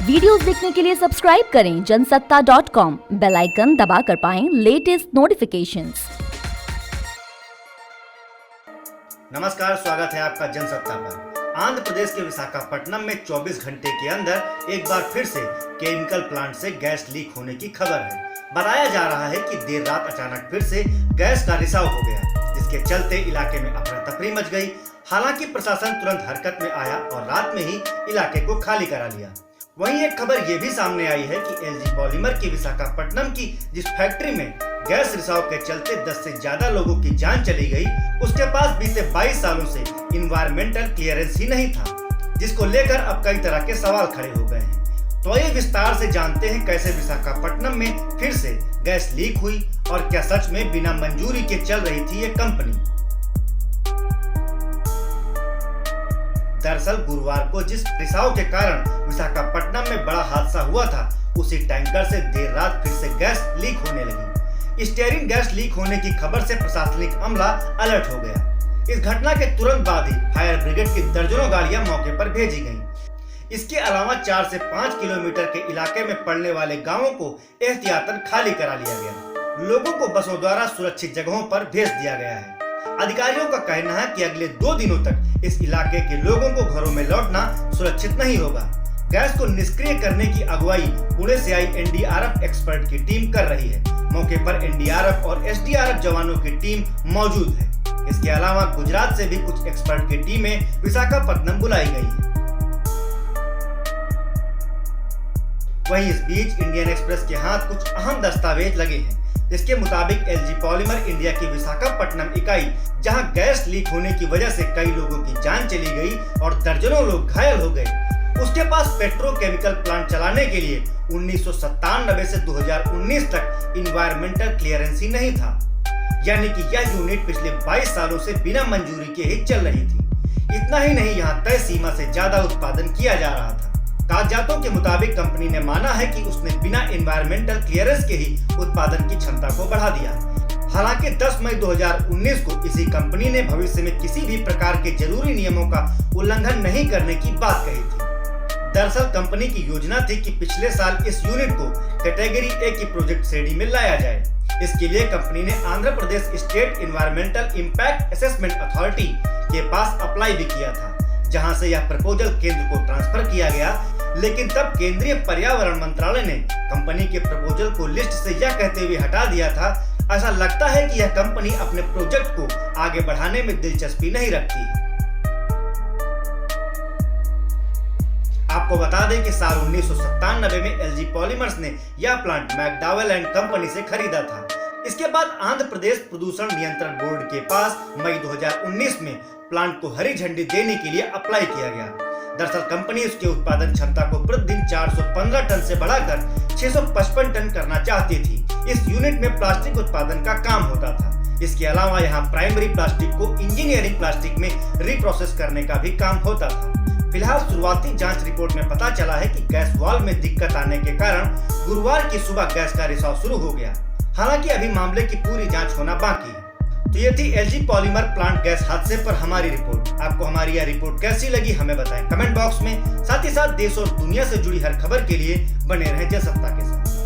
Videos देखने के लिए सब्सक्राइब करें जनसत्ता.com, बेल आइकन दबाकर पाएं लेटेस्ट नोटिफिकेशंस। नमस्कार, स्वागत है आपका जनसत्ता पर। आंध्र प्रदेश के विशाखापट्टनम में 24 घंटे के अंदर एक बार फिर से केमिकल प्लांट से गैस लीक होने की खबर है। बताया जा रहा है कि देर रात अचानक फिर से गैस का रिसाव हो गया, जिसके चलते इलाके में अफरा तफरी मच गई। हालांकि प्रशासन तुरंत हरकत में आया और रात में ही इलाके को खाली करा लिया। वहीं एक खबर ये भी सामने आई है कि एलजी पॉलीमर की विशाखापट्टनम की जिस फैक्ट्री में गैस रिसाव के चलते 10 से ज्यादा लोगों की जान चली गई, उसके पास बीते 22 सालों से इन्वायरमेंटल क्लियरेंस ही नहीं था, जिसको लेकर अब कई तरह के सवाल खड़े हो गए हैं। तो ये विस्तार से जानते हैं कैसे विशाखापट्टनम में फिर से गैस लीक हुई और क्या सच में बिना मंजूरी के चल रही थी ये कंपनी। दरअसल गुरुवार को जिस रिसाव के कारण विशाखापट्टनम में बड़ा हादसा हुआ था, उसी टैंकर से देर रात फिर से गैस लीक होने लगी। स्टीयरिंग गैस लीक होने की खबर से प्रशासनिक अमला अलर्ट हो गया। इस घटना के तुरंत बाद ही फायर ब्रिगेड की दर्जनों गाड़ियां मौके पर भेजी गईं। इसके अलावा 4 से 5 किलोमीटर के इलाके में पड़ने वाले गांवों को एहतियातन खाली करा लिया गया। लोगों को बसों द्वारा सुरक्षित जगहों पर भेज दिया गया है। अधिकारियों का कहना है कि अगले 2 दिनों तक इस इलाके के लोगों को घरों में लौटना सुरक्षित नहीं होगा। गैस को निष्क्रिय करने की अगुवाई पुणे से आई एनडीआरएफ एक्सपर्ट की टीम कर रही है। मौके पर एनडीआरएफ और एसडीआरएफ जवानों की टीम मौजूद है। इसके अलावा गुजरात से भी कुछ एक्सपर्ट की टीमें विशाखापट्टनम बुलाई गई है। वहीं इस बीच इंडियन एक्सप्रेस के हाथ कुछ अहम दस्तावेज लगे हैं, जिसके मुताबिक एलजी पॉलीमर इंडिया की विशाखापट्टनम इकाई, जहां गैस लीक होने की वजह से कई लोगों की जान चली गई और दर्जनों लोग घायल हो गए, उसके पास पेट्रोकेमिकल प्लांट चलाने के लिए 1997 से 2019 तक इन्वायरमेंटल क्लियरेंस ही नहीं था। यानी कि यह यूनिट पिछले 22 सालों से बिना मंजूरी के ही चल रही थी। इतना ही नहीं, यहाँ तय सीमा से ज्यादा उत्पादन किया जा रहा था। कागजातों के मुताबिक कंपनी ने माना है कि उसने बिना एनवायरमेंटल क्लियरेंस के ही उत्पादन की क्षमता को बढ़ा दिया। हालांकि 10 मई 2019 को इसी कंपनी ने भविष्य में किसी भी प्रकार के जरूरी नियमों का उल्लंघन नहीं करने की बात कही थी। दरअसल कंपनी की योजना थी कि पिछले साल इस यूनिट को कैटेगरी ए की प्रोजेक्ट श्रेणी में लाया जाए। इसके लिए कंपनी ने Andhra Pradesh state environmental impact assessment authority के पास अप्लाई भी किया था, जहां से यह प्रपोजल केंद्र को ट्रांसफर किया गया। लेकिन तब केंद्रीय पर्यावरण मंत्रालय ने कंपनी के प्रपोजल को लिस्ट से यह कहते हुए हटा दिया था, ऐसा लगता है कि यह कंपनी अपने प्रोजेक्ट को आगे बढ़ाने में दिलचस्पी नहीं रखती है। आपको बता दें कि साल 1997 में एलजी पॉलीमर्स ने यह प्लांट मैकडॉवेल एंड कंपनी से खरीदा था। इसके बाद आंध्र प्रदेश प्रदूषण नियंत्रण बोर्ड के पास मई 2019 में प्लांट को हरी झंडी देने के लिए अप्लाई किया गया। दरअसल कंपनी उसके उत्पादन क्षमता को प्रतिदिन 415 टन से बढ़ाकर 655 टन करना चाहती थी। इस यूनिट में प्लास्टिक उत्पादन का काम होता था। इसके अलावा यहाँ प्राइमरी प्लास्टिक को इंजीनियरिंग प्लास्टिक में रिप्रोसेस करने का भी काम होता था। फिलहाल शुरुआती जांच रिपोर्ट में पता चला है कि गैस वाल्व में दिक्कत आने के कारण गुरुवार की सुबह गैस का रिसाव शुरू हो गया। हालांकि अभी मामले की पूरी जांच होना बाकी है। तो ये थी एलजी पॉलीमर प्लांट गैस हादसे पर हमारी रिपोर्ट। आपको हमारी यह रिपोर्ट कैसी लगी हमें बताएं कमेंट बॉक्स में। साथ ही साथ देश और दुनिया से जुड़ी हर खबर के लिए बने रहें जनसत्ता के साथ।